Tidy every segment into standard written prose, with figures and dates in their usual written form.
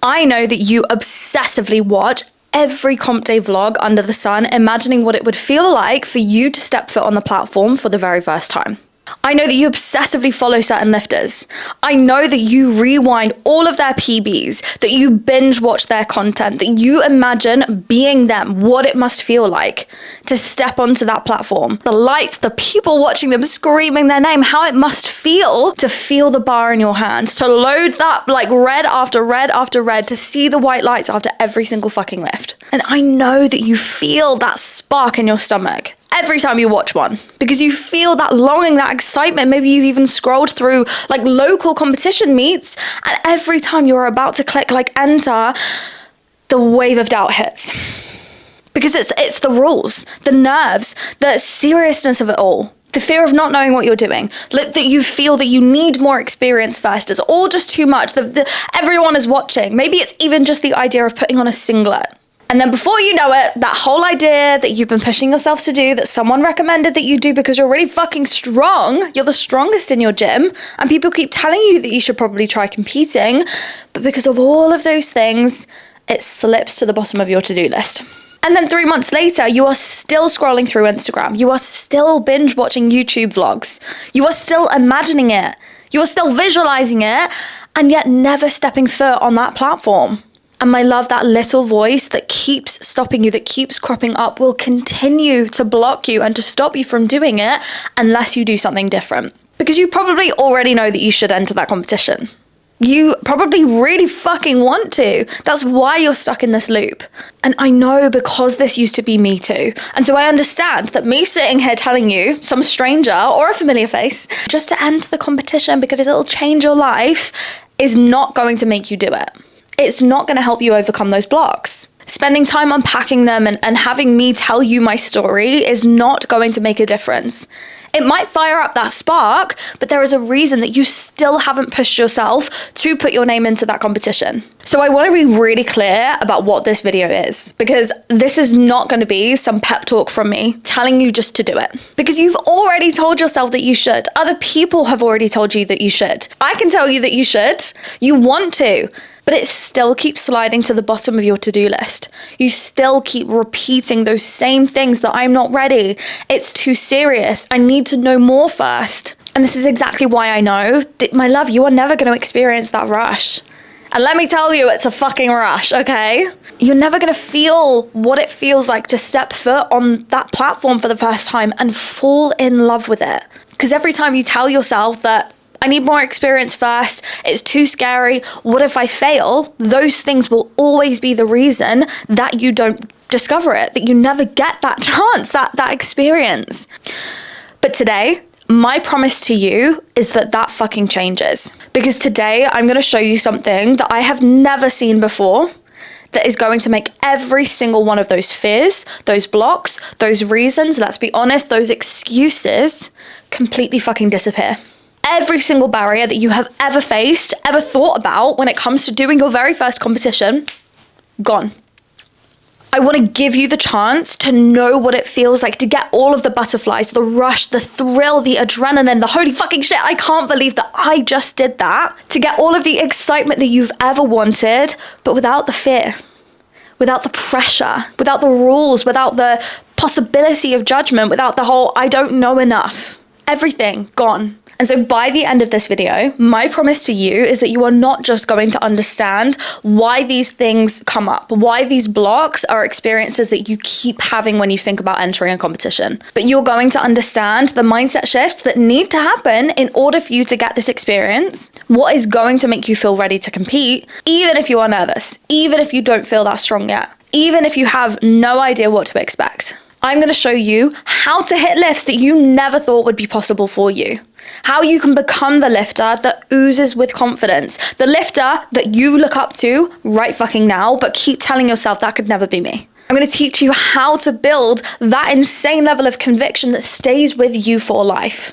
I know that you obsessively watch every comp day vlog under the sun, imagining what it would feel like for you to step foot on the platform for the very first time. I know that you obsessively follow certain lifters. I know that you rewind all of their PBs, that you binge watch their content, that you imagine being them, what it must feel like to step onto that platform. The lights, the people watching them screaming their name, how it must feel to feel the bar in your hand, to load that like red after red after red, to see the white lights after every single fucking lift. And I know that you feel that spark in your stomach every time you watch one, because you feel that longing, that excitement. Maybe you've even scrolled through like local competition meets, and every time you're about to click like enter, the wave of doubt hits. Because it's the rules, the nerves, the seriousness of it all. The fear of not knowing what you're doing, that you feel that you need more experience first, is all just too much. Everyone is watching. Maybe it's even just the idea of putting on a singlet. And then before you know it, that whole idea that you've been pushing yourself to do, that someone recommended that you do because you're really fucking strong, you're the strongest in your gym, and people keep telling you that you should probably try competing, but because of all of those things, it slips to the bottom of your to-do list. And then 3 months later, you are still scrolling through Instagram. You are still binge watching YouTube vlogs. You are still imagining it. You are still visualizing it, and yet never stepping foot on that platform. And my love, that little voice that keeps stopping you, that keeps cropping up, will continue to block you and to stop you from doing it unless you do something different. Because you probably already know that you should enter that competition. You probably really fucking want to. That's why you're stuck in this loop. And I know, because this used to be me too. And so I understand that me sitting here telling you, some stranger or a familiar face, just to enter the competition because it'll change your life, is not going to make you do it. It's not going to help you overcome those blocks. Spending time unpacking them and having me tell you my story is not going to make a difference. It might fire up that spark, but there is a reason that you still haven't pushed yourself to put your name into that competition. So I want to be really clear about what this video is, because this is not going to be some pep talk from me telling you just to do it. Because you've already told yourself that you should. Other people have already told you that you should. I can tell you that you should. You want to. But it still keeps sliding to the bottom of your to-do list. You still keep repeating those same things, that I'm not ready. It's too serious. I need to know more first. And this is exactly why I know that, my love, you are never going to experience that rush. And let me tell you, it's a fucking rush, okay? You're never going to feel what it feels like to step foot on that platform for the first time and fall in love with it. Because every time you tell yourself that, I need more experience first, it's too scary, what if I fail? Those things will always be the reason that you don't discover it, that you never get that chance, that experience. But today, my promise to you is that fucking changes. Because today, I'm going to show you something that I have never seen before, that is going to make every single one of those fears, those blocks, those reasons, let's be honest, those excuses, completely fucking disappear. Every single barrier that you have ever faced, ever thought about when it comes to doing your very first competition, gone. I want to give you the chance to know what it feels like, to get all of the butterflies, the rush, the thrill, the adrenaline, the holy fucking shit, I can't believe that I just did that. To get all of the excitement that you've ever wanted, but without the fear, without the pressure, without the rules, without the possibility of judgment, without the whole I don't know enough. Everything gone. And so by the end of this video, my promise to you is that you are not just going to understand why these things come up, why these blocks are experiences that you keep having when you think about entering a competition, but you're going to understand the mindset shifts that need to happen in order for you to get this experience, what is going to make you feel ready to compete, even if you are nervous, even if you don't feel that strong yet, even if you have no idea what to expect. I'm going to show you how to hit lifts that you never thought would be possible for you. How you can become the lifter that oozes with confidence. The lifter that you look up to right fucking now, but keep telling yourself that could never be me. I'm going to teach you how to build that insane level of conviction that stays with you for life.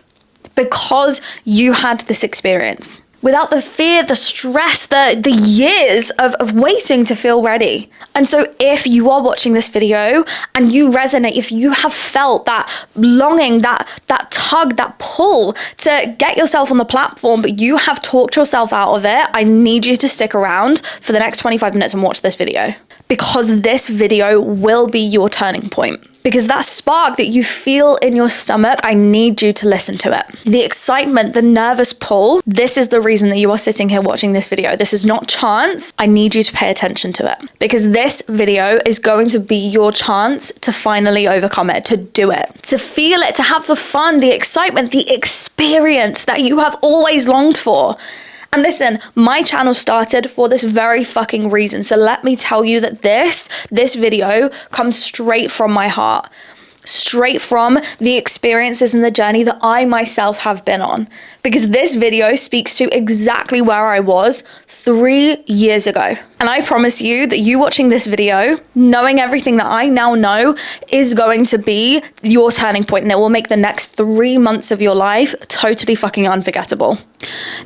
Because you had this experience. without the fear, the stress, the years of waiting to feel ready. And so if you are watching this video and you resonate, if you have felt that longing, that tug, that pull to get yourself on the platform, but you have talked yourself out of it, I need you to stick around for the next 25 minutes and watch this video, because this video will be your turning point. Because that spark that you feel in your stomach, I need you to listen to it. The excitement, the nervous pull, this is the reason that you are sitting here watching this video. This is not chance. I need you to pay attention to it, because this video is going to be your chance to finally overcome it, to do it, to feel it, to have the fun, the excitement, the experience that you have always longed for. And listen, my channel started for this very fucking reason. So let me tell you that this video comes straight from my heart, straight from the experiences and the journey that I myself have been on. Because this video speaks to exactly where I was 3 years ago. And I promise you that you watching this video, knowing everything that I now know, is going to be your turning point, and it will make the next 3 months of your life totally fucking unforgettable.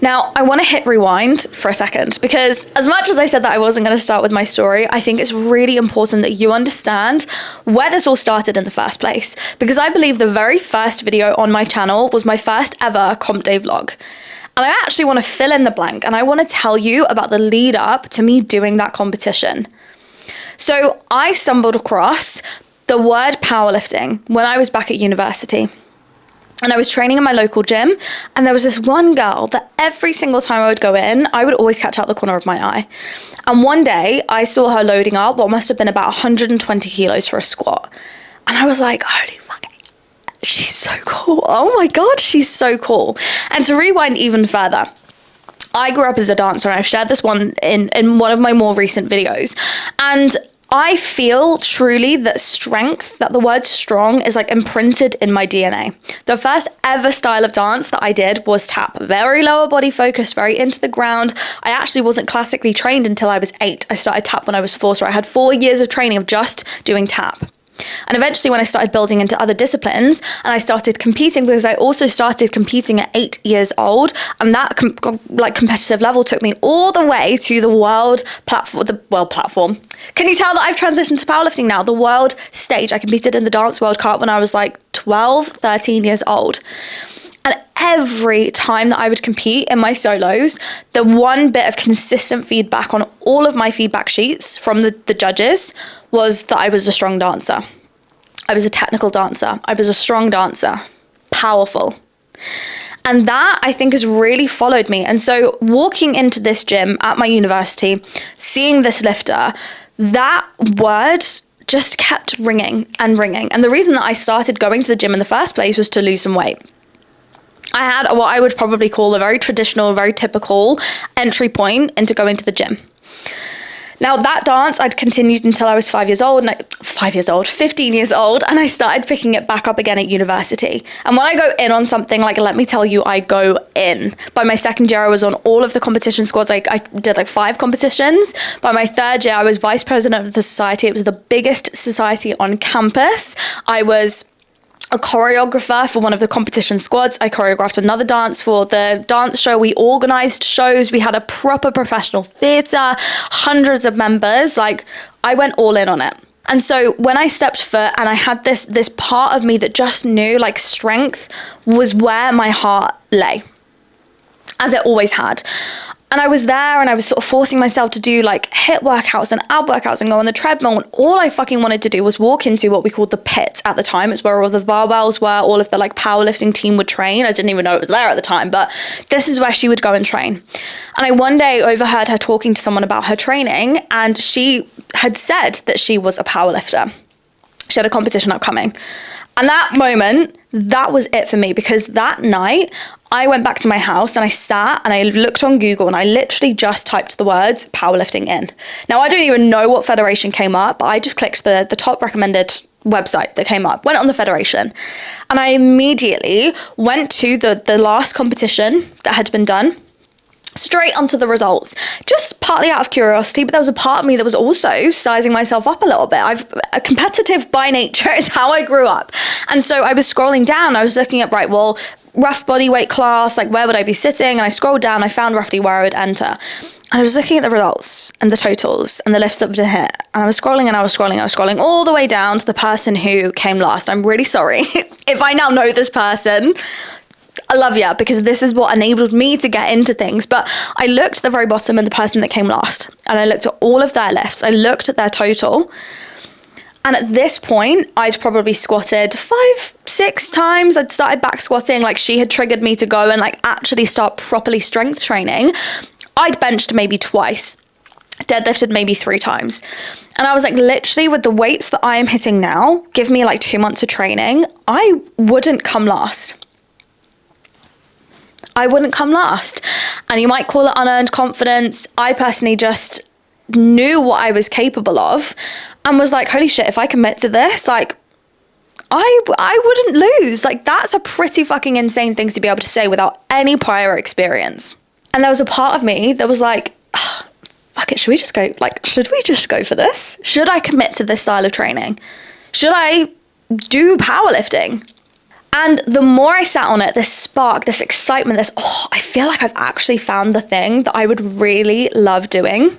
Now, I want to hit rewind for a second, because as much as I said that I wasn't going to start with my story, I think it's really important that you understand where this all started in the first place. Because I believe the very first video on my channel was my first ever comp day vlog. And I actually want to fill in the blank, and I want to tell you about the lead up to me doing that competition. So I stumbled across the word powerlifting when I was back at university. And I was training in my local gym, and there was this one girl that every single time I would go in, I would always catch out the corner of my eye. And one day I saw her loading up what must have been about 120 kilos for a squat. And I was like, holy fucking, she's so cool. Oh my God, she's so cool. And to rewind even further, I grew up as a dancer, and I've shared this one in one of my more recent videos. And I feel truly that strength, that the word strong is like imprinted in my DNA. The first ever style of dance that I did was tap. Very lower body focused, very into the ground. I actually wasn't classically trained until I was 8. I started tap when I was 4, so I had 4 years of training of just doing tap. And eventually when I started building into other disciplines and I started competing, because I also started competing at 8 years old, and that competitive level took me all the way to the world platform. Can you tell that I've transitioned to powerlifting now? The world stage. I competed in the Dance World Cup when I was like 12, 13 years old. And every time that I would compete in my solos, the one bit of consistent feedback on all of my feedback sheets from the judges was that I was a strong dancer. I was a technical dancer. I was a strong dancer. Powerful. And that, I think, has really followed me. And so walking into this gym at my university, seeing this lifter, that word just kept ringing and ringing. And the reason that I started going to the gym in the first place was to lose some weight. I had what I would probably call a very traditional, very typical entry point into going to the gym. Now that dance I'd continued until I was 15 years old, and I started picking it back up again at university. And when I go in on something, like, let me tell you, I go in. By my second year, I was on all of the competition squads. I did like 5 competitions. By my third year, I was vice president of the society. It was the biggest society on campus. I was a choreographer for one of the competition squads. I choreographed another dance for the dance show. We organized shows. We had a proper professional theater, hundreds of members. Like, I went all in on it. And so when I stepped foot, and I had this part of me that just knew like strength was where my heart lay, as it always had. And I was there, and I was sort of forcing myself to do like HIIT workouts and ab workouts and go on the treadmill. And all I fucking wanted to do was walk into what we called the pit at the time. It's where all the barbells were, all of the like powerlifting team would train. I didn't even know it was there at the time, but this is where she would go and train. And I one day overheard her talking to someone about her training, and she had said that she was a powerlifter. She had a competition upcoming. And that moment, that was it for me, because that night I went back to my house and I sat and I looked on Google, and I literally just typed the words powerlifting in. Now, I don't even know what federation came up, but I just clicked the top recommended website that came up, went on the federation, and I immediately went to the last competition that had been done, straight onto the results, just partly out of curiosity, but there was a part of me that was also sizing myself up a little bit. A competitive by nature is how I grew up. And so I was scrolling down, I was looking at, right, well, rough body weight class, like where would I be sitting? And I scrolled down, I found roughly where I would enter. And I was looking at the results and the totals and the lifts that would hit. And I was scrolling and I was scrolling all the way down to the person who came last. I'm really sorry if I now know this person. I love you, because this is what enabled me to get into things. But I looked at the very bottom and the person that came last, and I looked at all of their lifts. I looked at their total. And at this point, I'd probably squatted 5-6 times. I'd started back squatting, like she had triggered me to go and like actually start properly strength training. I'd benched maybe twice, deadlifted maybe 3 times. And I was like, literally with the weights that I am hitting now, give me like 2 months of training, I wouldn't come last. I wouldn't come last. And you might call it unearned confidence. I personally just knew what I was capable of and was like, holy shit, if I commit to this, like I wouldn't lose. Like, that's a pretty fucking insane thing to be able to say without any prior experience. And there was a part of me that was like, oh, fuck it, should we just go for this? Should I commit to this style of training? Should I do powerlifting? And the more I sat on it, this spark, this excitement, I feel like I've actually found the thing that I would really love doing.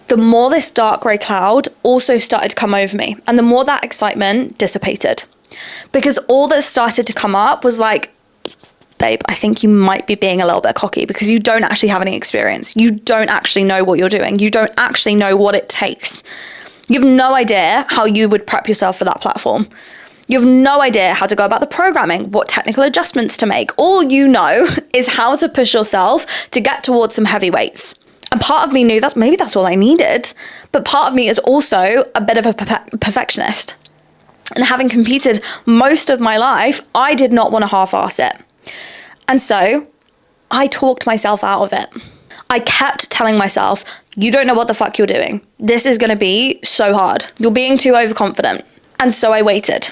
The more this dark grey cloud also started to come over me, and the more that excitement dissipated. Because all that started to come up was like, babe, I think you might be being a little bit cocky because you don't actually have any experience. You don't actually know what you're doing. You don't actually know what it takes. You have no idea how you would prep yourself for that platform. You have no idea how to go about the programming, what technical adjustments to make. All you know is how to push yourself to get towards some heavy weights. And part of me knew that's all I needed. But part of me is also a bit of a perfectionist. And having competed most of my life, I did not want to half-ass it. And so I talked myself out of it. I kept telling myself, you don't know what the fuck you're doing. This is going to be so hard. You're being too overconfident. And so I waited.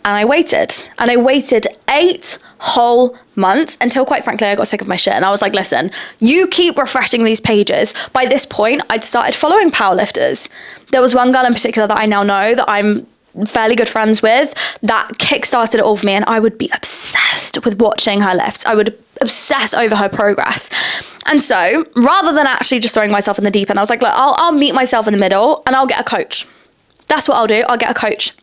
And I waited. And I waited 8 whole months until, quite frankly, I got sick of my shit. And I was like, listen, you keep refreshing these pages. By this point, I'd started following powerlifters. There was one girl in particular that I now know that I'm fairly good friends with that kickstarted it all for me, and I would be obsessed with watching her lifts. I would obsess over her progress. And so rather than actually just throwing myself in the deep end, I was like, look, I'll meet myself in the middle and I'll get a coach. That's what I'll do. I'll get a coach.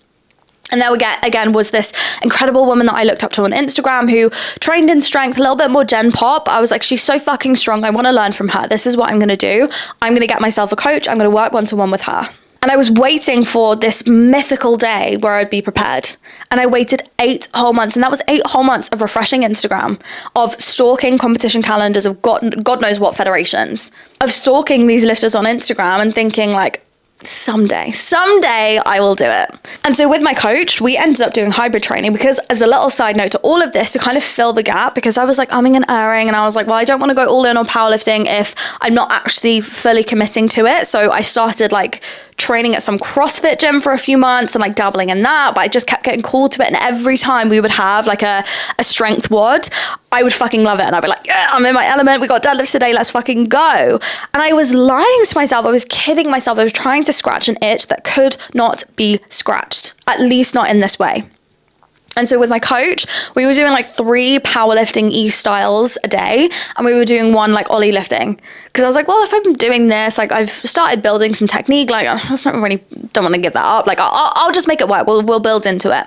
And there we again was this incredible woman that I looked up to on Instagram who trained in strength, a little bit more gen pop. I was like, she's so fucking strong. I want to learn from her. This is what I'm going to do. I'm going to get myself a coach. I'm going to work one-to-one with her. And I was waiting for this mythical day where I'd be prepared. And I waited 8 whole months. And that was 8 whole months of refreshing Instagram, of stalking competition calendars of God knows what federations, of stalking these lifters on Instagram and thinking like, someday I will do it. And so with my coach, we ended up doing hybrid training because, as a little side note to all of this, to kind of fill the gap, because I was like umming and erring, and I was like, well, I don't want to go all in on powerlifting if I'm not actually fully committing to it. So I started like training at some CrossFit gym for a few months and like dabbling in that, but I just kept getting called to it. And every time we would have like a strength WOD, I would fucking love it. And I'd be like, yeah, I'm in my element. We got deadlifts today. Let's fucking go. And I was lying to myself. I was kidding myself. I was trying to scratch an itch that could not be scratched, at least not in this way. And so with my coach, we were doing like 3 powerlifting styles a day, and we were doing 1 like Ollie lifting. Because I was like, well, if I'm doing this, like I've started building some technique, like I just don't want to give that up. Like I'll just make it work. We'll build into it.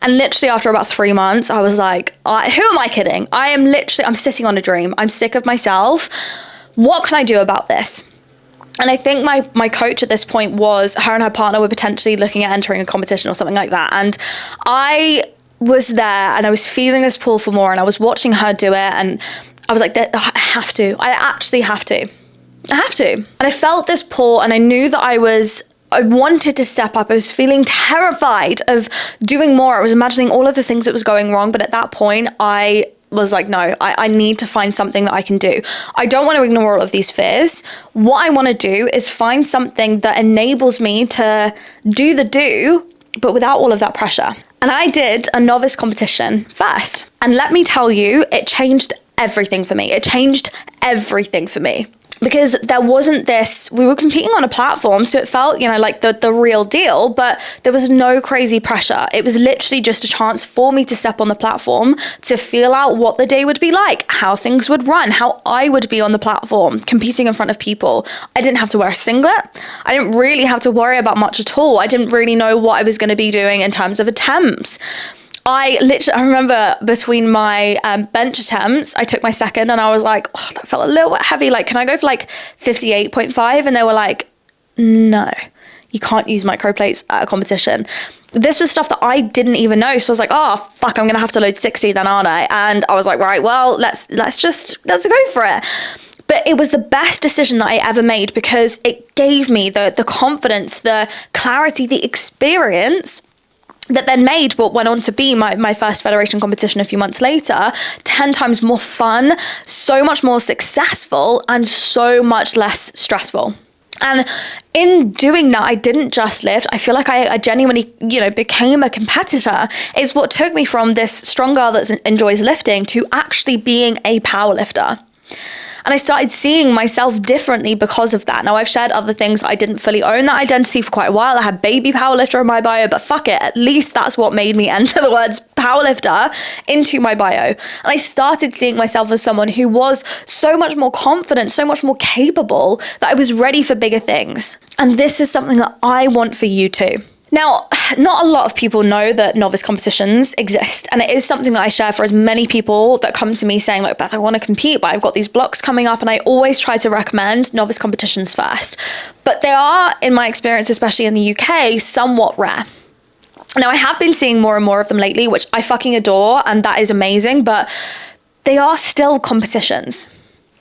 And literally after about 3 months, I was like, who am I kidding? I'm sitting on a dream. I'm sick of myself. What can I do about this? And I think my coach at this point was, her and her partner were potentially looking at entering a competition or something like that. And I was there and I was feeling this pull for more, and I was watching her do it, and I was like, I have to. I actually have to. I have to. And I felt this pull, and I knew that I wanted to step up. I was feeling terrified of doing more. I was imagining all of the things that was going wrong. But at that point, I was like, no, I need to find something that I can do. I don't want to ignore all of these fears. What I want to do is find something that enables me to do, but without all of that pressure. And I did a novice competition first. And let me tell you, it changed everything for me. It changed everything for me. because there wasn't this, we were competing on a platform, so it felt, like the real deal, but there was no crazy pressure. It was literally just a chance for me to step on the platform, to feel out what the day would be like, how things would run, how I would be on the platform, competing in front of people. I didn't have to wear a singlet. I didn't really have to worry about much at all. I didn't really know what I was going to be doing in terms of attempts. I remember between my bench attempts, I took my second and I was like, oh, that felt a little bit heavy. Like, can I go for like 58.5? And they were like, no, you can't use microplates at a competition. This was stuff that I didn't even know. So I was like, oh, fuck, I'm going to have to load 60 then, aren't I? And I was like, right, well, let's go for it. But it was the best decision that I ever made, because it gave me the confidence, the clarity, the experience that then made what went on to be my first federation competition a few months later 10 times more fun, so much more successful, and so much less stressful. And in doing that, I didn't just lift. I feel like I genuinely, became a competitor. It's what took me from this strong girl that enjoys lifting to actually being a powerlifter. And I started seeing myself differently because of that. Now, I've shared other things. I didn't fully own that identity for quite a while. I had baby powerlifter in my bio, but fuck it. At least that's what made me enter the words powerlifter into my bio. And I started seeing myself as someone who was so much more confident, so much more capable, that I was ready for bigger things. And this is something that I want for you too. Now, not a lot of people know that novice competitions exist, and it is something that I share for as many people that come to me saying, look, Beth, I want to compete, but I've got these blocks coming up, and I always try to recommend novice competitions first. But they are, in my experience, especially in the UK, somewhat rare. Now, I have been seeing more and more of them lately, which I fucking adore, and that is amazing, but they are still competitions.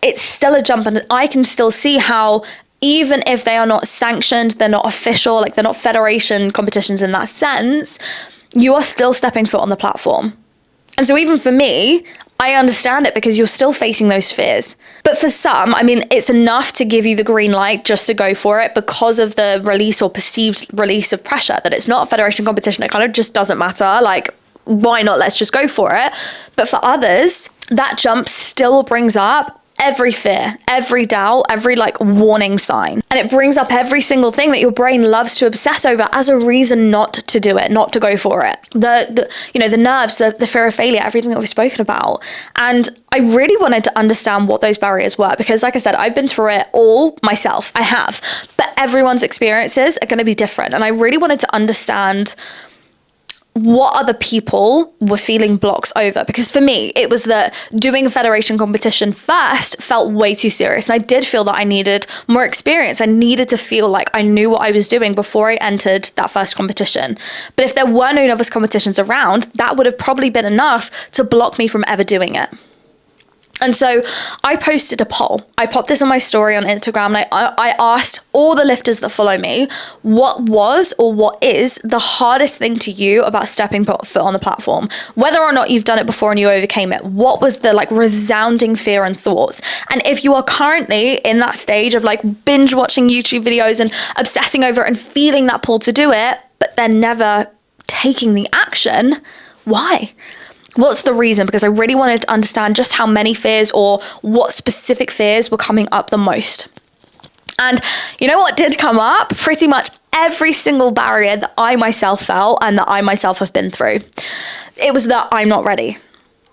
It's still a jump, and I can still see how, even if they are not sanctioned, they're not official, like they're not federation competitions in that sense, you are still stepping foot on the platform. And so even for me, I understand it, because you're still facing those fears. But for some, it's enough to give you the green light just to go for it, because of the release or perceived release of pressure, that it's not a federation competition. It kind of just doesn't matter. Like, why not? Let's just go for it. But for others, that jump still brings up every fear, every doubt, every warning sign. And it brings up every single thing that your brain loves to obsess over as a reason not to do it, not to go for it. The nerves, the fear of failure, everything that we've spoken about. And I really wanted to understand what those barriers were, because like I said, I've been through it all myself. I have. But everyone's experiences are going to be different. And I really wanted to understand what other people were feeling blocks over. Because for me, it was that doing a federation competition first felt way too serious. And I did feel that I needed more experience. I needed to feel like I knew what I was doing before I entered that first competition. But if there were no novice competitions around, that would have probably been enough to block me from ever doing it. And so I posted a poll. I popped this on my story on Instagram, and I asked all the lifters that follow me, what was or what is the hardest thing to you about stepping foot on the platform? Whether or not you've done it before and you overcame it, what was the resounding fear and thoughts? And if you are currently in that stage of binge watching YouTube videos and obsessing over it and feeling that pull to do it, but then never taking the action, why? What's the reason? Because I really wanted to understand just how many fears or what specific fears were coming up the most. And you know what did come up? Pretty much every single barrier that I myself felt and that I myself have been through. It was that I'm not ready,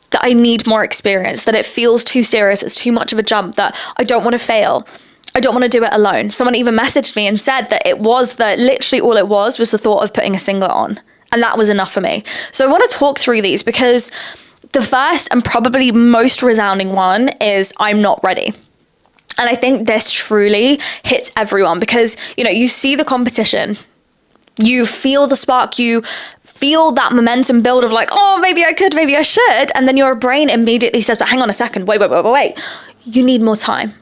that I need more experience, that it feels too serious, it's too much of a jump, that I don't want to fail. I don't want to do it alone. Someone even messaged me and said that literally all it was the thought of putting a singlet on. And that was enough for me. So I want to talk through these, because the first and probably most resounding one is I'm not ready. And I think this truly hits everyone, because, you see the competition, you feel the spark, you feel that momentum build of oh, maybe I could, maybe I should. And then your brain immediately says, but hang on a second, wait. You need more time.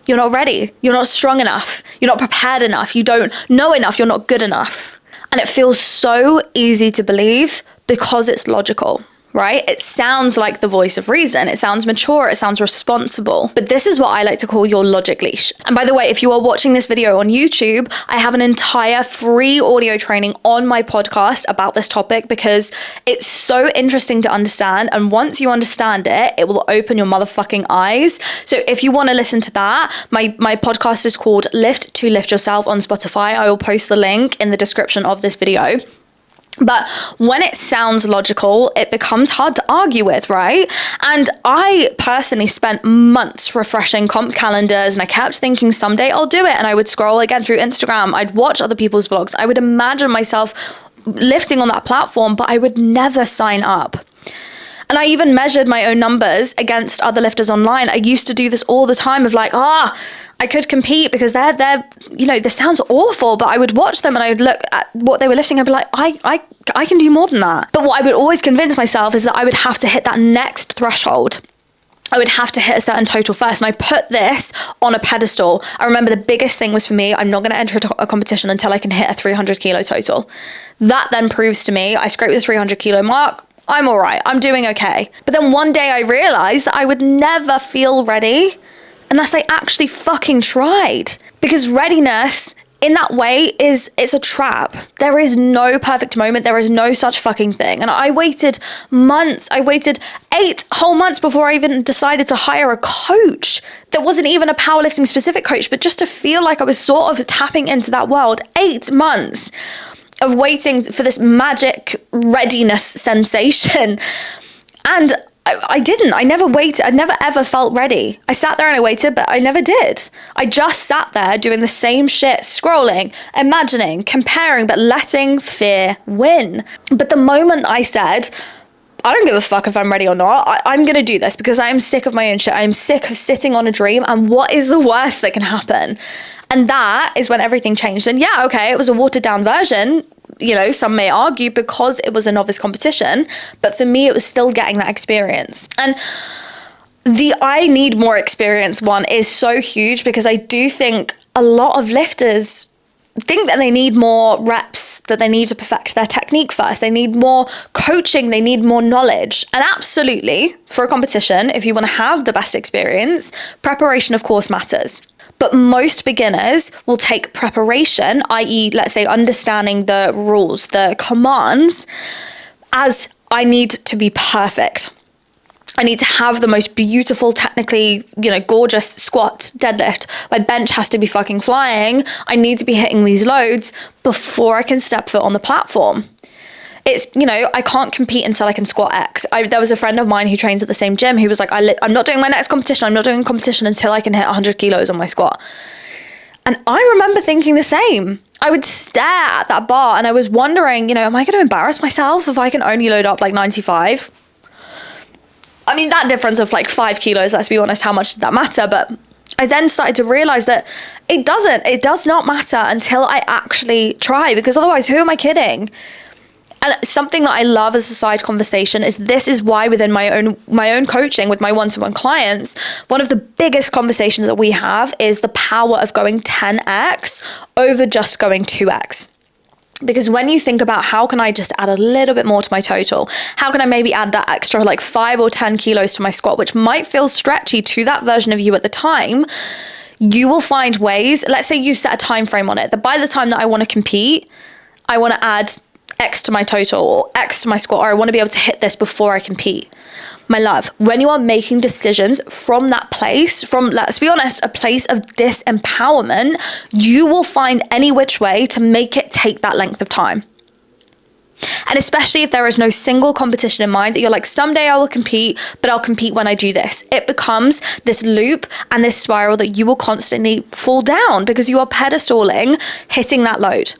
You're not ready. You're not strong enough. You're not prepared enough. You don't know enough. You're not good enough. And it feels so easy to believe, because it's logical, right? It sounds like the voice of reason. It sounds mature. It sounds responsible. But this is what I like to call your logic leash. And by the way, if you are watching this video on YouTube, I have an entire free audio training on my podcast about this topic because it's so interesting to understand. And once you understand it, it will open your motherfucking eyes. So if you want to listen to that, my podcast is called Lift to Lift Yourself on Spotify. I will post the link in the description of this video. But when it sounds logical, it becomes hard to argue with, right? And I personally spent months refreshing comp calendars, and I kept thinking someday I'll do it. And I would scroll again through Instagram. I'd watch other people's vlogs. I would imagine myself lifting on that platform, but I would never sign up. And I even measured my own numbers against other lifters online. I used to do this all the time of like, I could compete because they're, you know, this sounds awful, but I would watch them and I would look at what they were lifting. I'd be like, I can do more than that. But what I would always convince myself is that I would have to hit that next threshold. I would have to hit a certain total first. And I put this on a pedestal. I remember the biggest thing was for me, I'm not going to enter a competition until I can hit a 300 kilo total. That then proves to me, I scraped the 300 kilo mark. I'm all right. I'm doing okay. But then one day I realized that I would never feel ready unless I actually fucking tried. Because readiness in that way it's a trap. There is no perfect moment. There is no such fucking thing. And I waited months. I waited 8 whole months before I even decided to hire a coach. That wasn't even a powerlifting specific coach, but just to feel like I was sort of tapping into that world. 8 months of waiting for this magic readiness sensation. And I didn't. I never waited. I never ever felt ready. I sat there and I waited, but I never did. I just sat there doing the same shit, scrolling, imagining, comparing, but letting fear win. But the moment I said, I don't give a fuck if I'm ready or not, I'm going to do this because I am sick of my own shit. I am sick of sitting on a dream. And what is the worst that can happen? And that is when everything changed. And yeah, okay, it was a watered down version. You know, some may argue because it was a novice competition, but for me, it was still getting that experience. And the I need more experience one is so huge because I do think a lot of lifters think that they need more reps, that they need to perfect their technique first. They need more coaching. They need more knowledge. And absolutely, for a competition, if you want to have the best experience, preparation, of course, matters. But most beginners will take preparation, i.e., let's say understanding the rules, the commands, as I need to be perfect. I need to have the most beautiful, technically, gorgeous squat, deadlift. My bench has to be fucking flying. I need to be hitting these loads before I can step foot on the platform. It's, I can't compete until I can squat X. There was a friend of mine who trains at the same gym who was like, I'm not doing my next competition. I'm not doing a competition until I can hit 100 kilos on my squat. And I remember thinking the same. I would stare at that bar and I was wondering, am I going to embarrass myself if I can only load up like 95? I mean, that difference of like 5 kilos, let's be honest, how much did that matter? But I then started to realize that it does not matter until I actually try, because otherwise, who am I kidding? And something that I love as a side conversation is this is why within my own coaching with my one-to-one clients, one of the biggest conversations that we have is the power of going 10x over just going 2x. Because when you think about how can I just add a little bit more to my total, how can I maybe add that extra like 5 or 10 kilos to my squat, which might feel stretchy to that version of you at the time, you will find ways. Let's say you set a time frame on it, that by the time that I want to compete, I want to add X to my total or X to my squat, or I want to be able to hit this before I compete. My love, when you are making decisions from that place, from, let's be honest, a place of disempowerment, you will find any which way to make it take that length of time. And especially if there is no single competition in mind that you're like, someday I will compete, but I'll compete when I do this. It becomes this loop and this spiral that you will constantly fall down because you are pedestaling, hitting that load.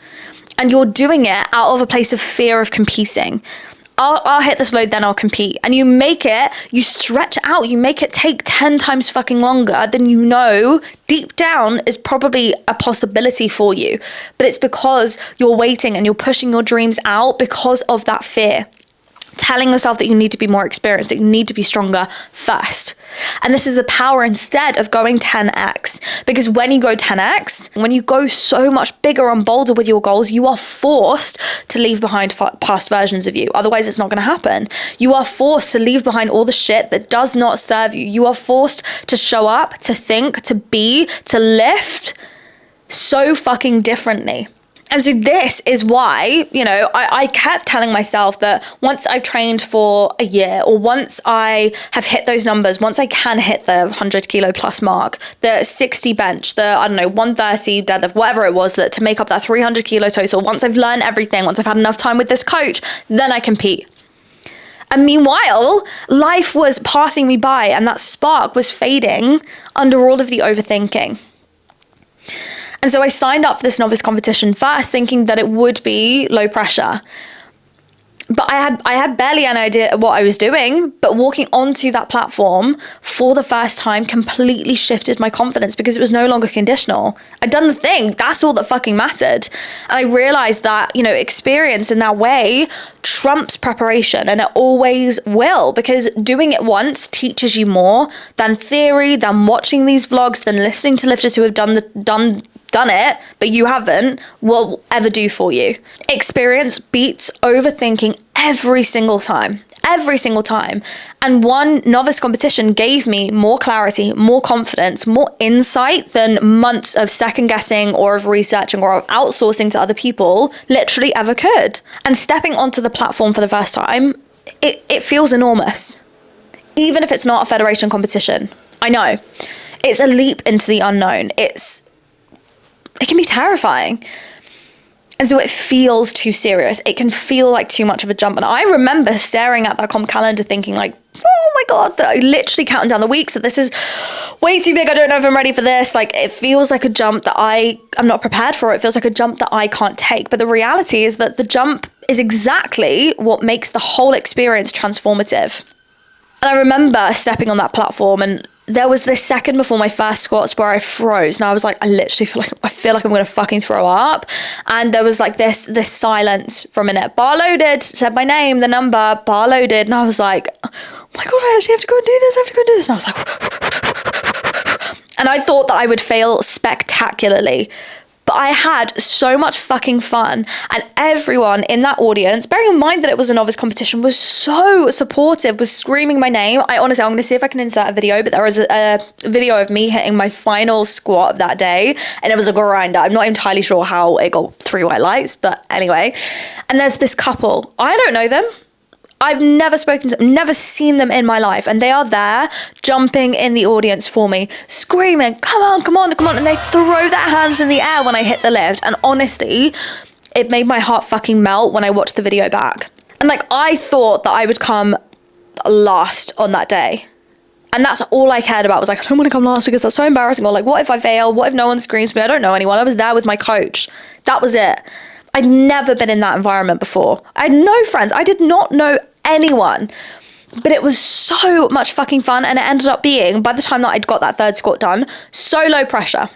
And you're doing it out of a place of fear of competing. I'll hit this load, then I'll compete. And you stretch out, you make it take 10 times fucking longer than deep down is probably a possibility for you. But it's because you're waiting and you're pushing your dreams out because of that fear. telling yourself that you need to be more experienced, that you need to be stronger first. And this is the power instead of going 10x. Because when you go 10x, when you go so much bigger and bolder with your goals, you are forced to leave behind past versions of you. Otherwise, it's not going to happen. You are forced to leave behind all the shit that does not serve you. You are forced to show up, to think, to be, to lift so fucking differently. And so this is why, I kept telling myself that once I've trained for a year, or once I have hit those numbers, once I can hit the 100 kilo plus mark, the 60 bench, the, 130 deadlift, whatever it was, that to make up that 300 kilo total, once I've learned everything, once I've had enough time with this coach, then I compete. And meanwhile, life was passing me by and that spark was fading under all of the overthinking. And so I signed up for this novice competition first thinking that it would be low pressure. But I had barely an idea what I was doing, but walking onto that platform for the first time completely shifted my confidence because it was no longer conditional. I'd done the thing. That's all that fucking mattered. And I realized that, experience in that way trumps preparation, and it always will, because doing it once teaches you more than theory, than watching these vlogs, than listening to lifters who have done it, but you haven't, will ever do for you. Experience beats overthinking every single time. And one novice competition gave me more clarity, more confidence, more insight than months of second guessing or of researching or of outsourcing to other people literally ever could. And stepping onto the platform for the first time, it feels enormous. Even if it's not a federation competition. I know. It's a leap into the unknown. It can be terrifying. And so it feels too serious. It can feel like too much of a jump. And I remember staring at that comp calendar thinking like, oh my God, literally counting down the weeks that this is way too big. I don't know if I'm ready for this. Like, it feels like a jump that I'm not prepared for. It feels like a jump that I can't take. But the reality is that the jump is exactly what makes the whole experience transformative. And I remember stepping on that platform, and there was this second before my first squats where I froze, and I was like, I literally feel like I'm gonna fucking throw up. And there was like this silence for a minute. Bar loaded, said my name, the number, bar loaded, and I was like, oh my God, I actually have to go and do this. And I was like, and I thought that I would fail spectacularly. But I had so much fucking fun, and everyone in that audience, bearing in mind that it was a novice competition, was so supportive, was screaming my name. I'm going to see if I can insert a video, but there was a video of me hitting my final squat of that day, and it was a grinder. I'm not entirely sure how it got 3 white lights, but anyway. And there's this couple. I don't know them. I've never spoken to them, never seen them in my life. And they are there jumping in the audience for me, screaming, come on. And they throw their hands in the air when I hit the lift. And honestly, it made my heart fucking melt when I watched the video back. And I thought that I would come last on that day. And that's all I cared about, was I don't want to come last because that's so embarrassing. Or what if I fail? What if no one screams for me? I don't know anyone. I was there with my coach. That was it. I'd never been in that environment before. I had no friends. I did not know anyone. But it was so much fucking fun. And it ended up being, by the time that I'd got that third squat done, so low pressure.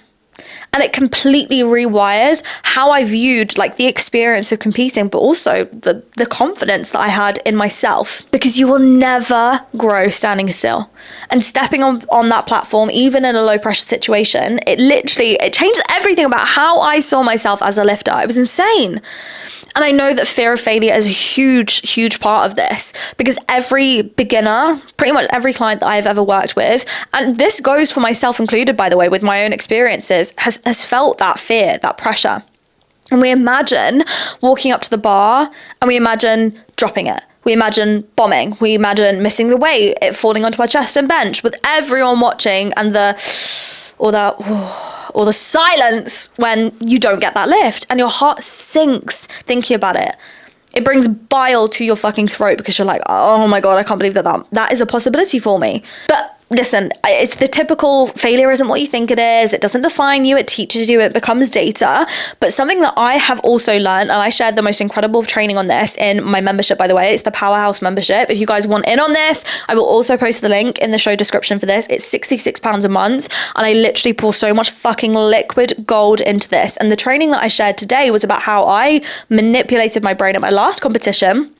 And it completely rewires how I viewed the experience of competing, but also the confidence that I had in myself. Because you will never grow standing still. And stepping on that platform, even in a low pressure situation, it changed everything about how I saw myself as a lifter. It was insane. And I know that fear of failure is a huge, huge part of this, because every beginner, pretty much every client that I've ever worked with, and this goes for myself included, by the way, with my own experiences, has felt that fear, that pressure. And we imagine walking up to the bar and we imagine dropping it. We imagine bombing. We imagine missing the weight, it falling onto our chest and bench with everyone watching, and or the silence when you don't get that lift, and your heart sinks thinking about it. It brings bile to your fucking throat because you're like, oh my God, I can't believe that is a possibility for me. But listen, it's the typical failure isn't what you think it is. It doesn't define you. It teaches you. It becomes data. But something that I have also learned, and I shared the most incredible training on this in my membership, by the way. It's the Powerhouse membership. If you guys want in on this, I will also post the link in the show description for this. It's £66 a month. And I literally pour so much fucking liquid gold into this. And the training that I shared today was about how I manipulated my brain at my last competition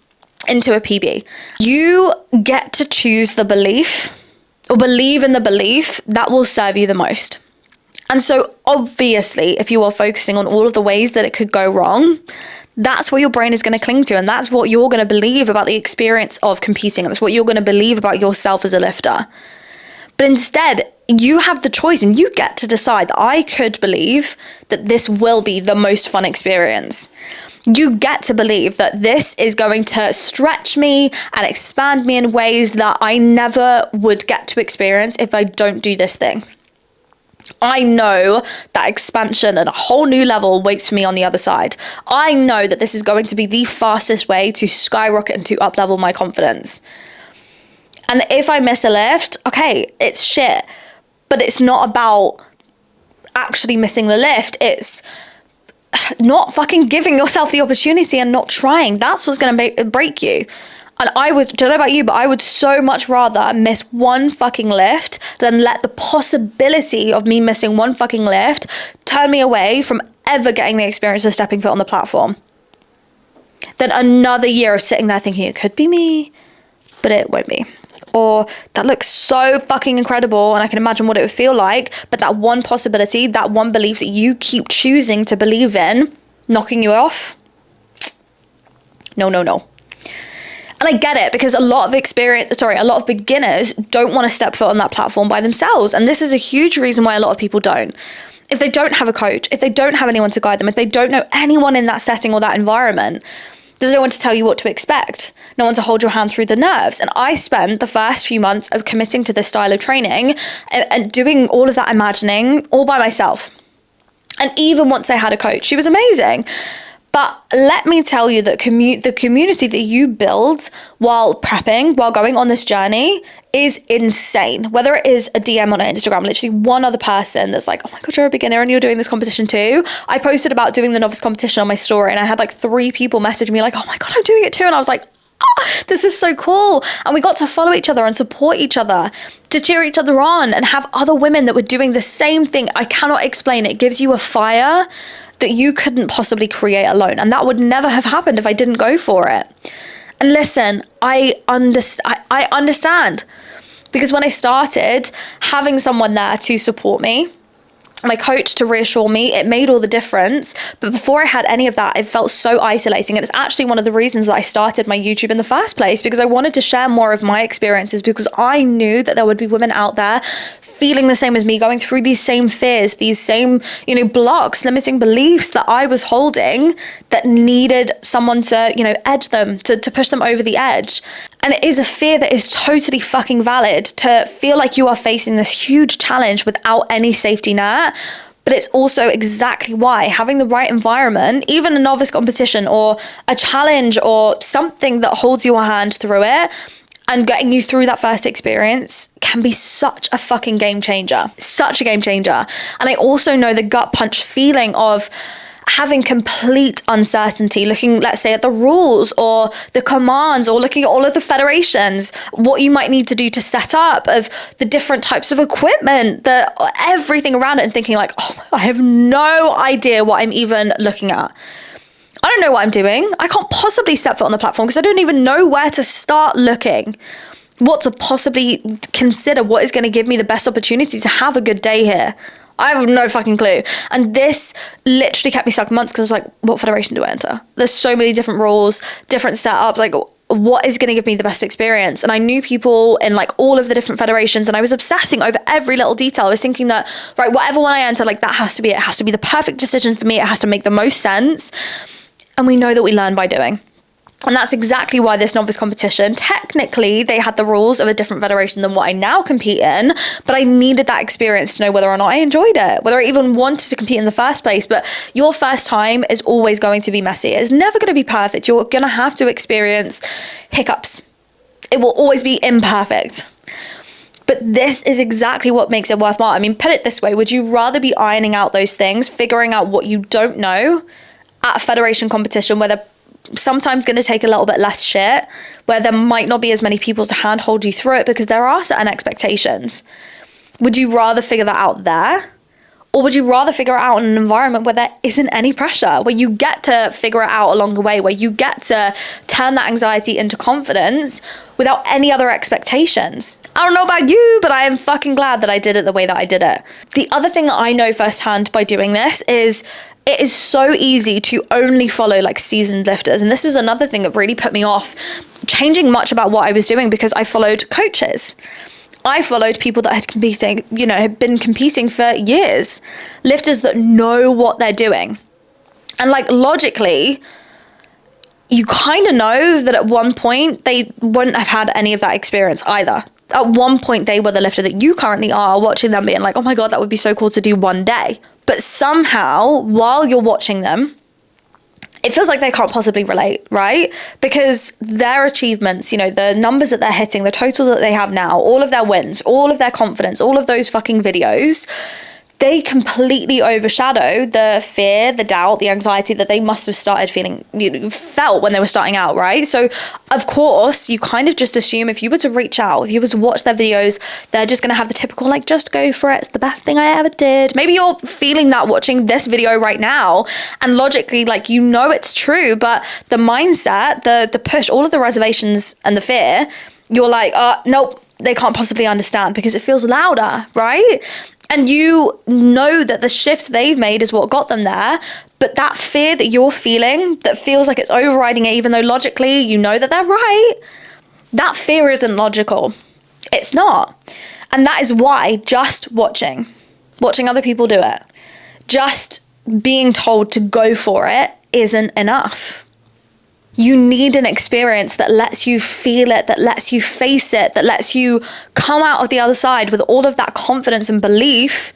into a PB. You get to choose the belief or believe in the belief that will serve you the most. And so obviously, if you are focusing on all of the ways that it could go wrong, that's what your brain is going to cling to. And that's what you're going to believe about the experience of competing. And that's what you're going to believe about yourself as a lifter. But instead, you have the choice and you get to decide that I could believe that this will be the most fun experience. You get to believe that this is going to stretch me and expand me in ways that I never would get to experience if I don't do this thing. I know that expansion at a whole new level waits for me on the other side. I know that this is going to be the fastest way to skyrocket and to up-level my confidence. And if I miss a lift, okay, it's shit. But it's not about actually missing the lift. It's not fucking giving yourself the opportunity and not trying. That's what's going to break you. And I don't know about you, but I would so much rather miss one fucking lift than let the possibility of me missing one fucking lift turn me away from ever getting the experience of stepping foot on the platform. Than another year of sitting there thinking it could be me, but it won't be. Or that looks so fucking incredible and I can imagine what it would feel like, but that one possibility, that one belief that you keep choosing to believe in, knocking you off. No. And I get it, because a lot of beginners don't want to step foot on that platform by themselves. And this is a huge reason why a lot of people don't. If they don't have a coach, if they don't have anyone to guide them, if they don't know anyone in that setting or that environment, there's no one to tell you what to expect, no one to hold your hand through the nerves. And I spent the first few months of committing to this style of training and doing all of that imagining all by myself. And even once I had a coach, she was amazing. But let me tell you that the community that you build while prepping, while going on this journey, is insane. Whether it is a DM on Instagram, literally one other person that's like, oh my God, you're a beginner and you're doing this competition too. I posted about doing the novice competition on my story and I had like 3 people message me like, oh my God, I'm doing it too. And I was like, oh, this is so cool. And we got to follow each other and support each other, to cheer each other on and have other women that were doing the same thing. I cannot explain it. It gives you a fire that you couldn't possibly create alone. And that would never have happened if I didn't go for it. And listen, I understand. Because when I started, having someone there to support me, my coach to reassure me, it made all the difference. But before I had any of that, it felt so isolating. And it's actually one of the reasons that I started my YouTube in the first place, because I wanted to share more of my experiences, because I knew that there would be women out there feeling the same as me, going through these same fears, these same, blocks, limiting beliefs that I was holding, that needed someone to, edge them, to push them over the edge. And it is a fear that is totally fucking valid, to feel like you are facing this huge challenge without any safety net. But it's also exactly why having the right environment, even a novice competition or a challenge or something that holds your hand through it and getting you through that first experience, can be such a fucking game changer. Such a game changer. And I also know the gut punch feeling of having complete uncertainty, looking, let's say, at the rules or the commands, or looking at all of the federations, what you might need to do to set up, of the different types of equipment, everything around it, and thinking like, oh, I have no idea what I'm even looking at. I don't know what I'm doing. I can't possibly step foot on the platform because I don't even know where to start looking, what to possibly consider, what is going to give me the best opportunity to have a good day here. I have no fucking clue. And this literally kept me stuck months, because I was like, what federation do I enter? There's so many different rules, different setups, like what is going to give me the best experience? And I knew people in like all of the different federations, and I was obsessing over every little detail. I was thinking that, right, whatever one I enter, like that has to be it. It has to be the perfect decision for me. It has to make the most sense. And we know that we learn by doing. And that's exactly why this novice competition, technically they had the rules of a different federation than what I now compete in, but I needed that experience to know whether or not I enjoyed it, whether I even wanted to compete in the first place. But your first time is always going to be messy. It's never going to be perfect. You're going to have to experience hiccups. It will always be imperfect. But this is exactly what makes it worthwhile. I mean, put it this way, would you rather be ironing out those things, figuring out what you don't know at a federation competition where they're sometimes going to take a little bit less shit, where there might not be as many people to handhold you through it because there are certain expectations? Would you rather figure that out there, Or would you rather figure it out in an environment where there isn't any pressure, where you get to figure it out along the way, where you get to turn that anxiety into confidence without any other expectations? I don't know about you, but I am fucking glad that I did it the way that I did it. The other thing that I know firsthand by doing this is it is so easy to only follow like seasoned lifters. And this was another thing that really put me off changing much about what I was doing, because I followed coaches. I followed people that had been competing for years, lifters that know what they're doing. And like logically, you kind of know that at one point they wouldn't have had any of that experience either. At one point they were the lifter that you currently are, watching them being like, oh my God, that would be so cool to do one day. But somehow, while you're watching them, it feels like they can't possibly relate, right? Because their achievements, the numbers that they're hitting, the total that they have now, all of their wins, all of their confidence, all of those fucking videos, they completely overshadow the fear, the doubt, the anxiety that they must have felt when they were starting out, right? So of course, you kind of just assume if you were to reach out, if you were to watch their videos, they're just going to have the typical, like, just go for it. It's the best thing I ever did. Maybe you're feeling that watching this video right now, and logically, like, it's true, but the mindset, the push, all of the reservations and the fear, you're like, nope, they can't possibly understand because it feels louder, right? And you know that the shifts they've made is what got them there. But that fear that you're feeling that feels like it's overriding it, even though logically you know that they're right, that fear isn't logical. It's not. And that is why just watching other people do it, just being told to go for it isn't enough. You need an experience that lets you feel it, that lets you face it, that lets you come out of the other side with all of that confidence and belief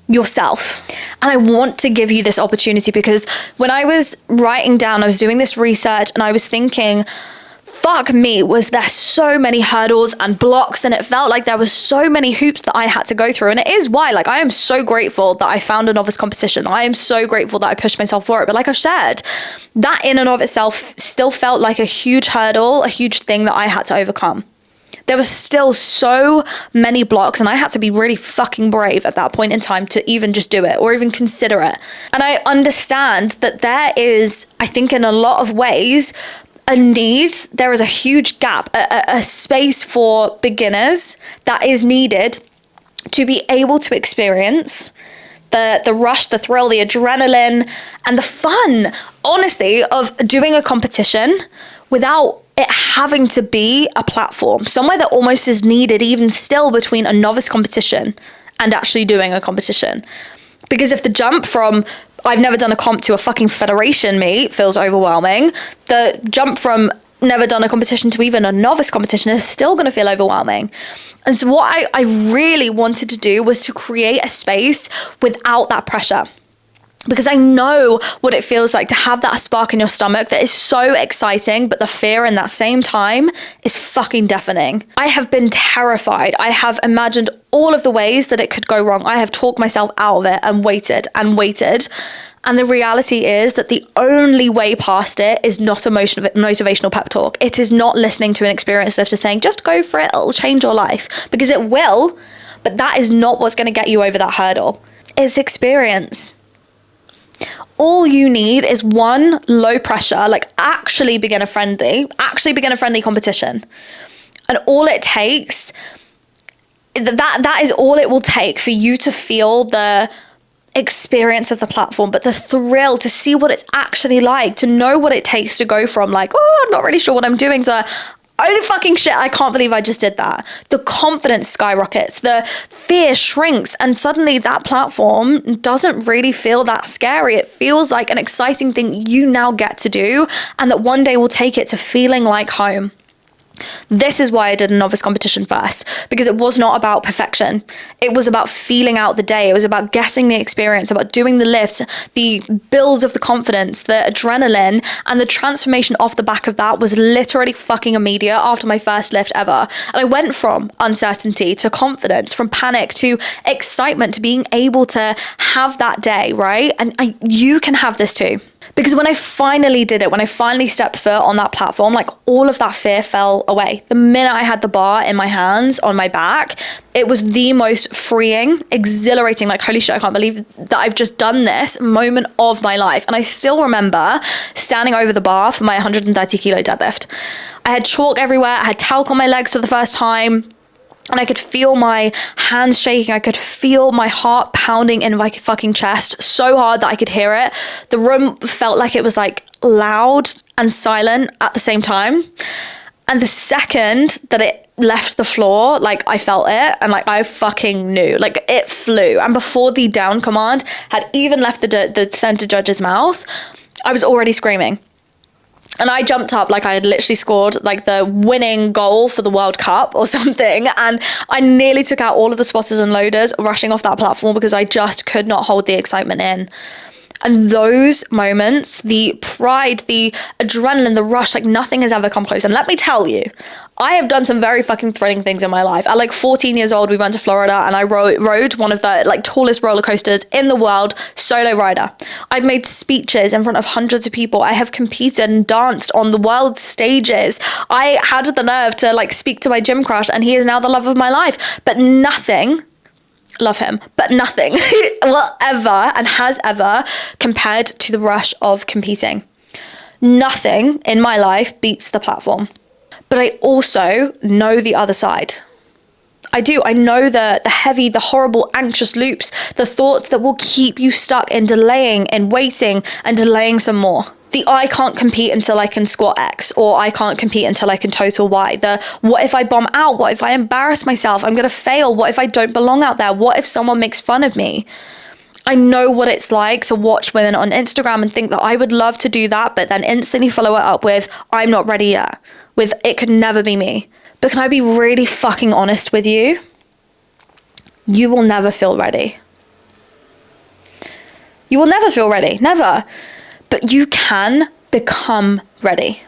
yourself. And I want to give you this opportunity because when I was writing down, I was doing this research and I was thinking, fuck me, was there so many hurdles and blocks, and it felt like there was so many hoops that I had to go through. And it is why, like, I am so grateful that I found a novice competition. I am so grateful that I pushed myself for it. But like I've said, that in and of itself still felt like a huge hurdle, a huge thing that I had to overcome. There was still so many blocks, and I had to be really fucking brave at that point in time to even just do it or even consider it. And I understand that there is, I think in a lot of ways, there is a huge gap, a space for beginners that is needed to be able to experience the rush, the thrill, the adrenaline, and the fun, honestly, of doing a competition without it having to be a platform, somewhere that almost is needed even still between a novice competition and actually doing a competition. Because if the jump from I've never done a comp to a fucking federation meet feels overwhelming, the jump from never done a competition to even a novice competition is still going to feel overwhelming. And so what I really wanted to do was to create a space without that pressure. Because I know what it feels like to have that spark in your stomach that is so exciting, but the fear in that same time is fucking deafening. I have been terrified. I have imagined all of the ways that it could go wrong. I have talked myself out of it and waited and waited. And the reality is that the only way past it is not a motivational pep talk. It is not listening to an experienced lifter saying, just go for it, it'll change your life. Because it will, but that is not what's going to get you over that hurdle. It's experience. All you need is one low pressure, like actually beginner friendly competition. And all it takes, that is all it will take for you to feel the experience of the platform, but the thrill to see what it's actually like, to know what it takes to go from like, oh, I'm not really sure what I'm doing, to holy fucking shit, I can't believe I just did that. The confidence skyrockets, the fear shrinks, and suddenly that platform doesn't really feel that scary. It feels like an exciting thing you now get to do, and that one day will take it to feeling like home. This is why I did a novice competition first, because it was not about perfection. It was about feeling out the day. It was about getting the experience, about doing the lifts, the build of the confidence, the adrenaline, and the transformation off the back of that was literally fucking immediate after my first lift ever. And I went from uncertainty to confidence, from panic to excitement, to being able to have that day, right? And you can have this too. Because when I finally did it, when I finally stepped foot on that platform, like all of that fear fell away. The minute I had the bar in my hands, on my back, it was the most freeing, exhilarating, like, holy shit, I can't believe that I've just done this moment of my life. And I still remember standing over the bar for my 130 kilo deadlift. I had chalk everywhere. I had talc on my legs for the first time. And I could feel my hands shaking. I could feel my heart pounding in my fucking chest so hard that I could hear it. The room felt like it was like loud and silent at the same time. And the second that it left the floor, like I felt it and like I fucking knew, like it flew. And before the down command had even left the center judge's mouth, I was already screaming. And I jumped up like I had literally scored like the winning goal for the World Cup or something. And I nearly took out all of the spotters and loaders rushing off that platform because I just could not hold the excitement in. And those moments, the pride, the adrenaline, the rush, like nothing has ever come close. And let me tell you, I have done some very fucking thrilling things in my life. At like 14 years old, we went to Florida and I rode one of the like tallest roller coasters in the world, solo rider. I've made speeches in front of hundreds of people. I have competed and danced on the world stages. I had the nerve to like speak to my gym crush and he is now the love of my life. But nothing, love him, but nothing will ever and has ever compared to the rush of competing. Nothing in my life beats the platform. But I also know the other side. I do. I know the heavy, the horrible, anxious loops, the thoughts that will keep you stuck in delaying and waiting and delaying some more. The I can't compete until I can squat X, or I can't compete until I can total Y. The what if I bomb out? What if I embarrass myself? I'm going to fail. What if I don't belong out there? What if someone makes fun of me? I know what it's like to watch women on Instagram and think that I would love to do that, but then instantly follow it up with, I'm not ready yet. With, it could never be me. But can I be really fucking honest with you? You will never feel ready. You will never feel ready. Never. But you can become ready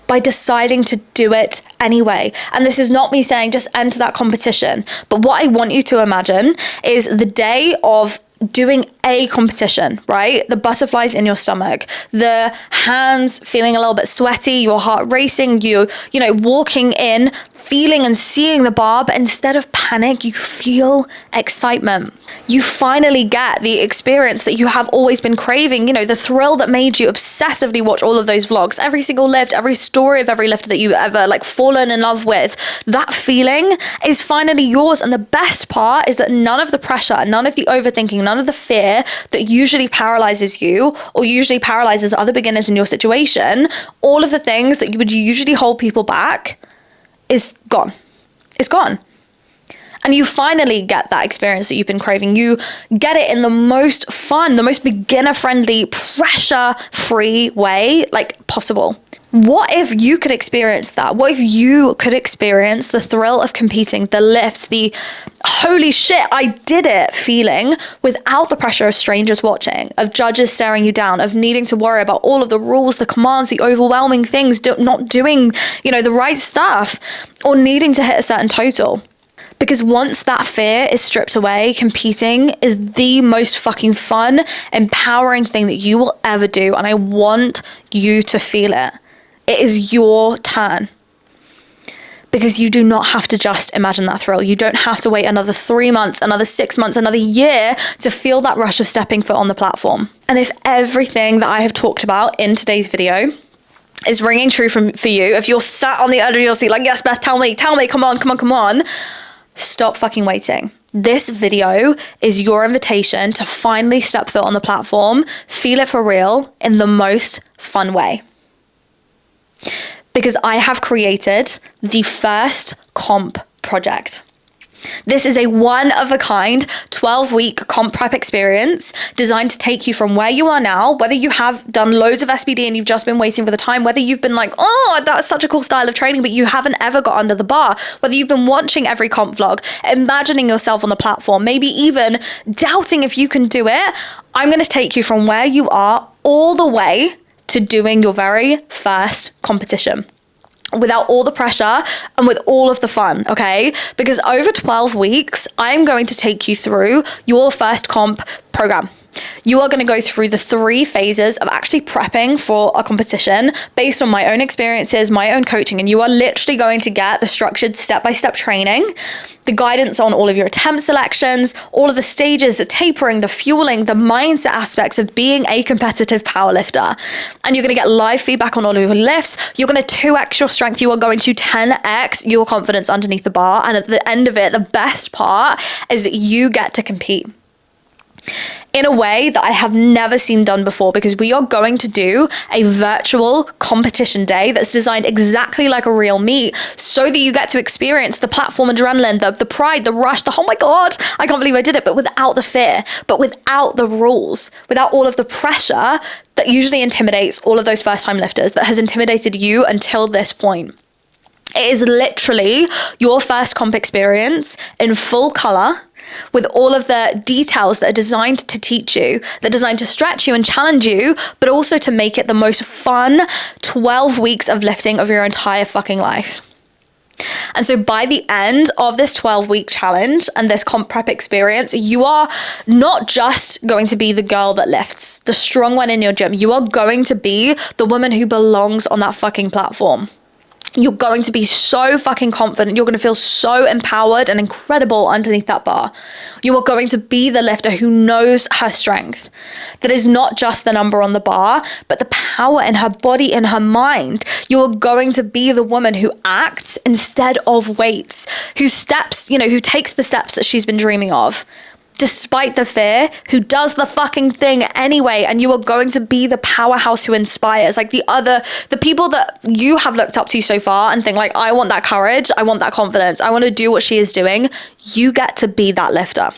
by deciding to do it anyway. And this is not me saying just enter that competition. But what I want you to imagine is the day of doing a competition, right? The butterflies in your stomach, the hands feeling a little bit sweaty, your heart racing, you know, walking in, feeling and seeing the bar, but instead of panic, you feel excitement. You finally get the experience that you have always been craving, you know, the thrill that made you obsessively watch all of those vlogs, every single lift, every story of every lift that you ever like fallen in love with. That feeling is finally yours. And the best part is that none of the pressure, none of the overthinking, none of the fear that usually paralyzes you or usually paralyzes other beginners in your situation, all of the things that you would usually hold people back is gone. It's gone. And you finally get that experience that you've been craving. You get it in the most fun, the most beginner-friendly, pressure-free way like possible. What if you could experience that? What if you could experience the thrill of competing, the lifts, the holy shit, I did it feeling without the pressure of strangers watching, of judges staring you down, of needing to worry about all of the rules, the commands, the overwhelming things, not doing, you know, the right stuff, or needing to hit a certain total. Because once that fear is stripped away, competing is the most fucking fun, empowering thing that you will ever do. And I want you to feel it. It is your turn. Because you do not have to just imagine that thrill. You don't have to wait another 3 months, another 6 months, another year to feel that rush of stepping foot on the platform. And if everything that I have talked about in today's video is ringing true for you, if you're sat on the edge of your seat like, yes, Beth, tell me, come on. Stop fucking waiting. This video is your invitation to finally step foot on the platform, feel it for real in the most fun way. Because I have created the first comp project. This is a one-of-a-kind 12-week comp prep experience designed to take you from where you are now, whether you have done loads of SBD and you've just been waiting for the time, whether you've been like, oh, that's such a cool style of training, but you haven't ever got under the bar, whether you've been watching every comp vlog, imagining yourself on the platform, maybe even doubting if you can do it. I'm going to take you from where you are all the way to doing your very first competition, without all the pressure and with all of the fun, okay? Because over 12 weeks, I'm going to take you through your first comp program. You are going to go through the 3 phases of actually prepping for a competition based on my own experiences, my own coaching, and you are literally going to get the structured step-by-step training, the guidance on all of your attempt selections, all of the stages, the tapering, the fueling, the mindset aspects of being a competitive powerlifter. And you're going to get live feedback on all of your lifts. You're going to 2x your strength. You are going to 10x your confidence underneath the bar. And at the end of it, the best part is that you get to compete in a way that I have never seen done before, because we are going to do a virtual competition day that's designed exactly like a real meet, so that you get to experience the platform adrenaline, the pride, the rush, the oh my God, I can't believe I did it, but without the fear, but without the rules, without all of the pressure that usually intimidates all of those first-time lifters, that has intimidated you until this point. It is literally your first comp experience in full color, with all of the details that are designed to teach you, that are designed to stretch you and challenge you, but also to make it the most fun 12 weeks of lifting of your entire fucking life. And so by the end of this 12-week challenge and this comp prep experience, you are not just going to be the girl that lifts, the strong one in your gym. You are going to be the woman who belongs on that fucking platform. You're going to be so fucking confident. You're going to feel so empowered and incredible underneath that bar. You are going to be the lifter who knows her strength. That is not just the number on the bar, but the power in her body, in her mind. You are going to be the woman who acts instead of waits, who steps, who takes the steps that she's been dreaming of, despite the fear, who does the fucking thing anyway. And you are going to be the powerhouse who inspires, like the people that you have looked up to so far and think like, I want that courage, I want that confidence, I want to do what she is doing. You get to be that lifter.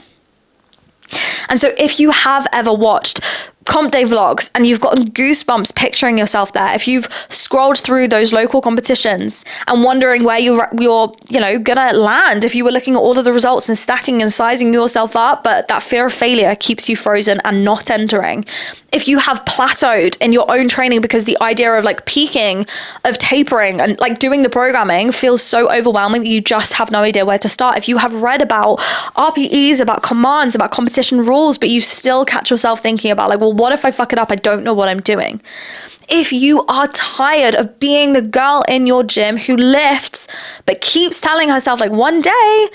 And so if you have ever watched comp day vlogs and you've gotten goosebumps picturing yourself there, if you've scrolled through those local competitions and wondering where you're gonna land, if you were looking at all of the results and stacking and sizing yourself up, but that fear of failure keeps you frozen and not entering, if you have plateaued in your own training because the idea of like peaking, of tapering and like doing the programming feels so overwhelming that you just have no idea where to start, if you have read about RPEs, about commands, about competition rules, but you still catch yourself thinking about like, well, what if I fuck it up? I don't know what I'm doing. If you are tired of being the girl in your gym who lifts but keeps telling herself like one day,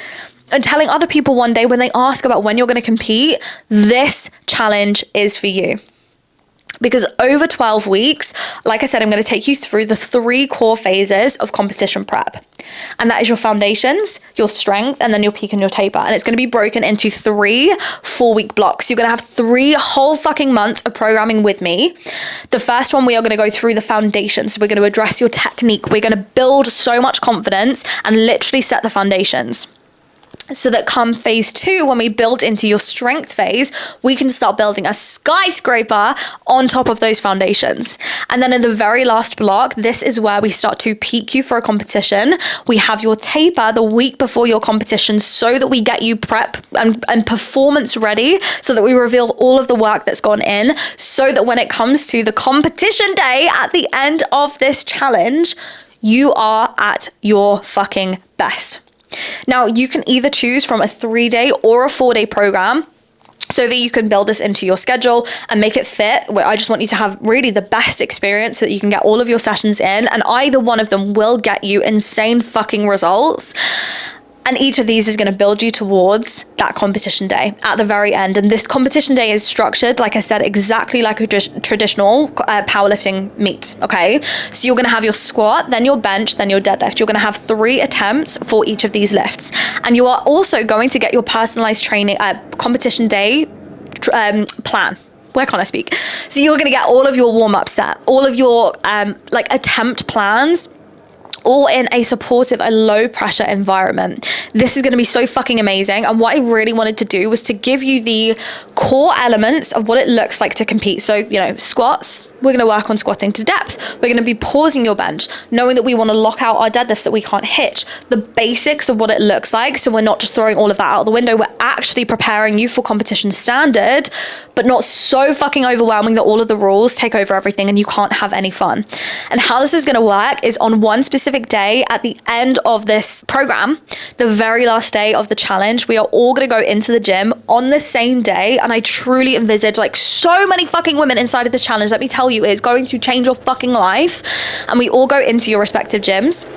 and telling other people one day when they ask about when you're going to compete, this challenge is for you. Because over 12 weeks, like I said, I'm going to take you through the 3 core phases of competition prep. And that is your foundations, your strength, and then your peak and your taper. And it's going to be broken into 3 4-week blocks. You're going to have 3 whole fucking months of programming with me. The first one, we are going to go through the foundations. So we're going to address your technique. We're going to build so much confidence and literally set the foundations, so that come phase 2, when we build into your strength phase, we can start building a skyscraper on top of those foundations. And then in the very last block, this is where we start to peak you for a competition. We have your taper the week before your competition, so that we get you prep and performance ready, so that we reveal all of the work that's gone in, so that when it comes to the competition day at the end of this challenge, you are at your fucking best. Now, you can either choose from a 3-day or a 4-day program, so that you can build this into your schedule and make it fit. I just want you to have really the best experience so that you can get all of your sessions in, and either one of them will get you insane fucking results. And each of these is going to build you towards that competition day at the very end. And this competition day is structured, like I said, exactly like a traditional powerlifting meet, okay? So you're going to have your squat, then your bench, then your deadlift. You're going to have 3 attempts for each of these lifts. And you are also going to get your personalized training competition day plan. Where can't I speak? So you're going to get all of your warm-up set, all of your attempt plans, all in a supportive, a low pressure environment. This is going to be so fucking amazing. And what I really wanted to do was to give you the core elements of what it looks like to compete. So, squats, we're going to work on squatting to depth. We're going to be pausing your bench, knowing that we want to lock out our deadlifts that we can't hitch, the basics of what it looks like. So we're not just throwing all of that out the window. We're actually preparing you for competition standard, but not so fucking overwhelming that all of the rules take over everything and you can't have any fun. And how this is going to work is on one specific day at the end of this program, the very last day of the challenge, we are all going to go into the gym on the same day. And I truly envisage like so many fucking women inside of this challenge, let me tell you, it's going to change your fucking life. And we all go into your respective gyms.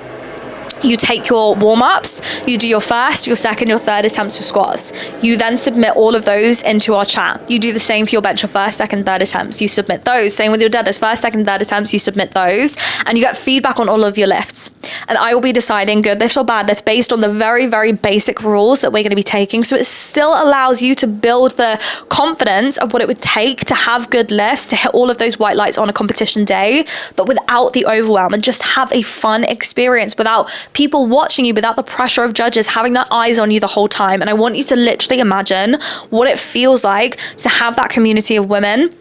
You take your warm-ups, you do your first, your second, your third attempts for squats. You then submit all of those into our chat. You do the same for your bench, your first, second, third attempts. You submit those. Same with your deadlifts, first, second, third attempts, you submit those. And you get feedback on all of your lifts. And I will be deciding good lift or bad lift based on the very, very basic rules that we're going to be taking. So it still allows you to build the confidence of what it would take to have good lifts, to hit all of those white lights on a competition day, but without the overwhelm, and just have a fun experience without people watching you, without the pressure of judges having their eyes on you the whole time. And I want you to literally imagine what it feels like to have that community of women,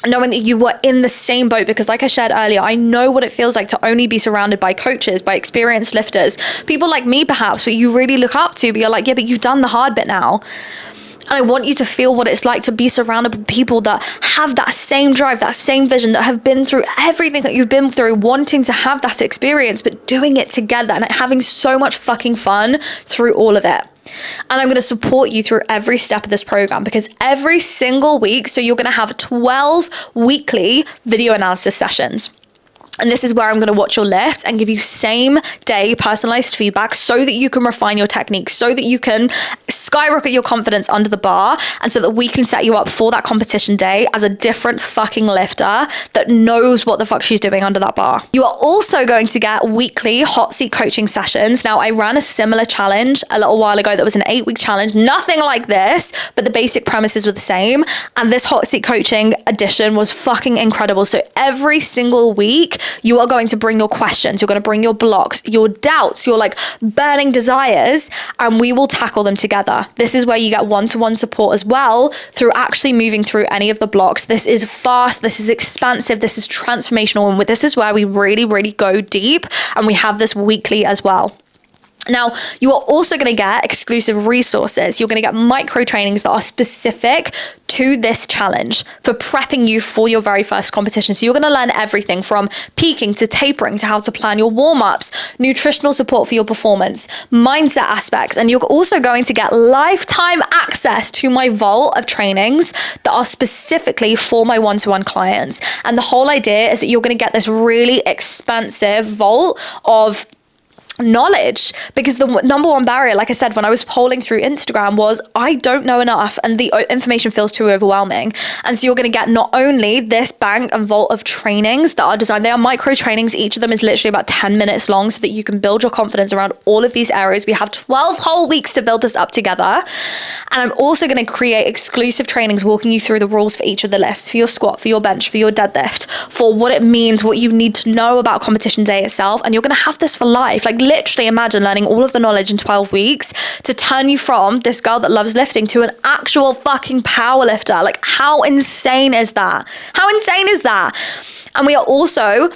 knowing that you were in the same boat, because like I shared earlier, I know what it feels like to only be surrounded by coaches, by experienced lifters, people like me perhaps, but you really look up to, but you're like, yeah, but you've done the hard bit now. And I want you to feel what it's like to be surrounded by people that have that same drive, that same vision, that have been through everything that you've been through, wanting to have that experience, but doing it together and having so much fucking fun through all of it. And I'm going to support you through every step of this program, because every single week, so you're going to have 12 weekly video analysis sessions. And this is where I'm going to watch your lifts and give you same day personalized feedback so that you can refine your technique, so that you can skyrocket your confidence under the bar, and so that we can set you up for that competition day as a different fucking lifter that knows what the fuck she's doing under that bar. You are also going to get weekly hot seat coaching sessions. Now, I ran a similar challenge a little while ago that was an 8-week challenge, nothing like this, but the basic premises were the same. And this hot seat coaching edition was fucking incredible. So every single week, you are going to bring your questions, you're going to bring your blocks, your doubts, your like burning desires, and we will tackle them together. This is where you get one-to-one support as well through actually moving through any of the blocks. This is fast, this is expansive, this is transformational, and this is where we really, really go deep, and we have this weekly as well. Now, you are also going to get exclusive resources. You're going to get micro trainings that are specific to this challenge for prepping you for your very first competition. So you're going to learn everything from peaking to tapering to how to plan your warm-ups, nutritional support for your performance, mindset aspects, and you're also going to get lifetime access to my vault of trainings that are specifically for my one-to-one clients. And the whole idea is that you're going to get this really expansive vault of knowledge, because the number one barrier, like I said, when I was polling through Instagram, was I don't know enough and the information feels too overwhelming. And so you're going to get not only this bank and vault of trainings that are designed, they are micro trainings, each of them is literally about 10 minutes long, so that you can build your confidence around all of these areas. We have 12 whole weeks to build this up together. And I'm also going to create exclusive trainings walking you through the rules for each of the lifts, for your squat, for your bench, for your deadlift, for what it means, what you need to know about competition day itself. And you're going to have this for life. Like, literally imagine learning all of the knowledge in 12 weeks to turn you from this girl that loves lifting to an actual fucking power lifter. Like, how insane is that? How insane is that? And we are also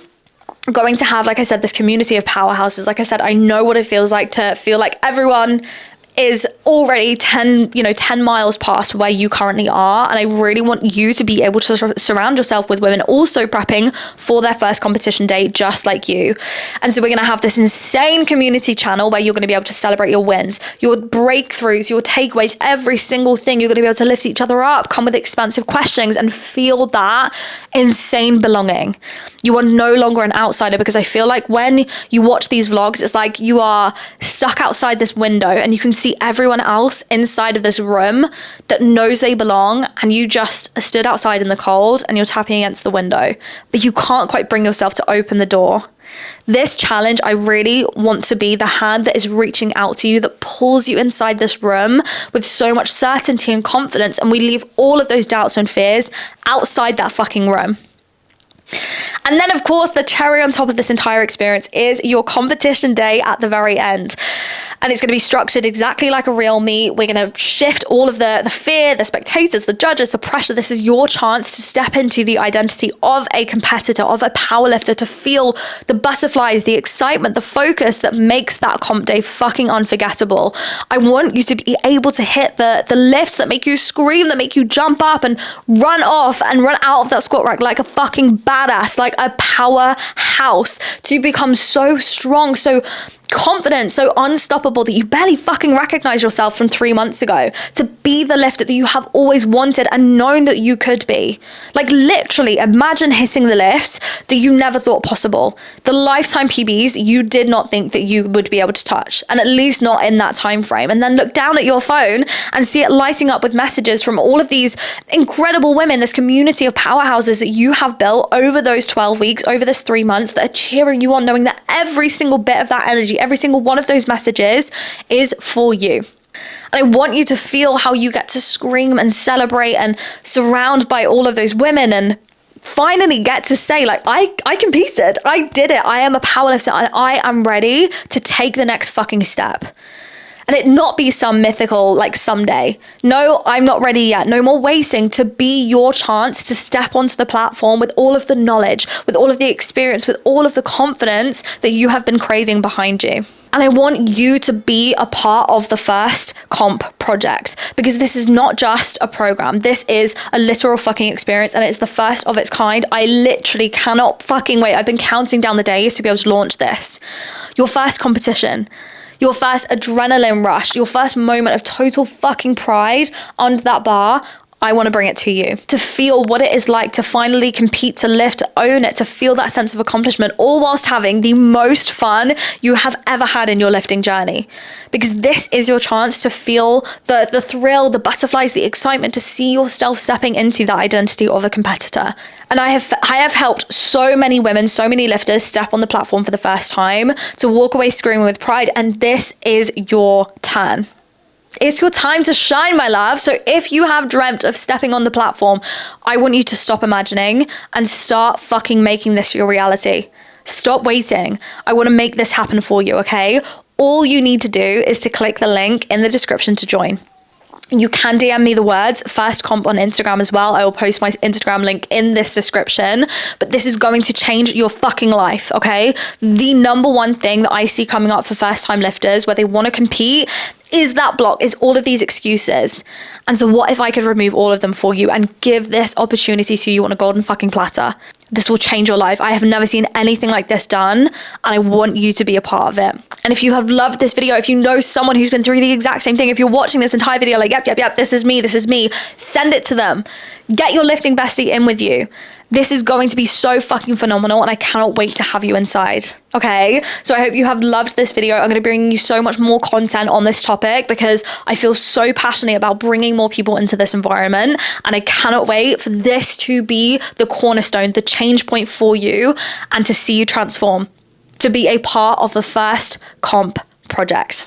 going to have, like I said, this community of powerhouses. Like I said, I know what it feels like to feel like everyone is already 10 miles past where you currently are. And I really want you to be able to surround yourself with women also prepping for their first competition day, just like you. And so we're going to have this insane community channel where you're going to be able to celebrate your wins, your breakthroughs, your takeaways, every single thing. You're going to be able to lift each other up, come with expansive questions, and feel that insane belonging. You are no longer an outsider, because I feel like when you watch these vlogs, it's like you are stuck outside this window and you can see everyone else inside of this room that knows they belong, and you just stood outside in the cold and you're tapping against the window, but you can't quite bring yourself to open the door. This challenge, I really want to be the hand that is reaching out to you, that pulls you inside this room with so much certainty and confidence, and we leave all of those doubts and fears outside that fucking room. And then, of course, the cherry on top of this entire experience is your competition day at the very end. And it's going to be structured exactly like a real meet. We're going to shift all of the fear, the spectators, the judges, the pressure. This is your chance to step into the identity of a competitor, of a powerlifter, to feel the butterflies, the excitement, the focus that makes that comp day fucking unforgettable. I want you to be able to hit the lifts that make you scream, that make you jump up and run off and run out of that squat rack like a fucking badass, like a powerhouse, to become so strong, so confident, so unstoppable that you barely fucking recognize yourself from 3 months ago, to be the lifter that you have always wanted and known that you could be. Like, literally, imagine hitting the lifts that you never thought possible. The lifetime PBs you did not think that you would be able to touch, and at least not in that time frame. And then look down at your phone and see it lighting up with messages from all of these incredible women, this community of powerhouses that you have built over those 12 weeks, over this 3 months, that are cheering you on, knowing that every single bit of that energy, every single one of those messages is for you. And I want you to feel how you get to scream and celebrate and surround by all of those women and finally get to say, like, I competed, I did it, I am a powerlifter, and I am ready to take the next fucking step. And it not be some mythical, like, someday. No, I'm not ready yet. No more waiting. To be your chance to step onto the platform with all of the knowledge, with all of the experience, with all of the confidence that you have been craving behind you. And I want you to be a part of the first comp project, because this is not just a program. This is a literal fucking experience, and it's the first of its kind. I literally cannot fucking wait. I've been counting down the days to be able to launch this. Your first competition, your first adrenaline rush, your first moment of total fucking pride under that bar. I want to bring it to you, to feel what it is like to finally compete, to lift, to own it, to feel that sense of accomplishment, all whilst having the most fun you have ever had in your lifting journey. Because this is your chance to feel the thrill, the butterflies, the excitement, to see yourself stepping into that identity of a competitor. And I have helped so many women, so many lifters step on the platform for the first time, to walk away screaming with pride. And this is your turn. It's your time to shine, my love. So if you have dreamt of stepping on the platform, I want you to stop imagining and start fucking making this your reality. Stop waiting. I want to make this happen for you, okay? All you need to do is to click the link in the description to join. You can DM me the words first comp on Instagram as well. I will post my Instagram link in this description, but this is going to change your fucking life, okay? The number one thing that I see coming up for first time lifters where they want to compete is that block, is all of these excuses. And so what if I could remove all of them for you and give this opportunity to you on a golden fucking platter? This will change your life. I have never seen anything like this done, and I want you to be a part of it. And if you have loved this video, if you know someone who's been through the exact same thing, if you're watching this entire video like, yep, this is me, send it to them. Get your lifting bestie in with you. This is going to be so fucking phenomenal, and I cannot wait to have you inside, okay? So I hope you have loved this video. I'm going to bring you so much more content on this topic because I feel so passionate about bringing more people into this environment, and I cannot wait for this to be the cornerstone, the change point for you, and to see you transform, to be a part of the first comp project.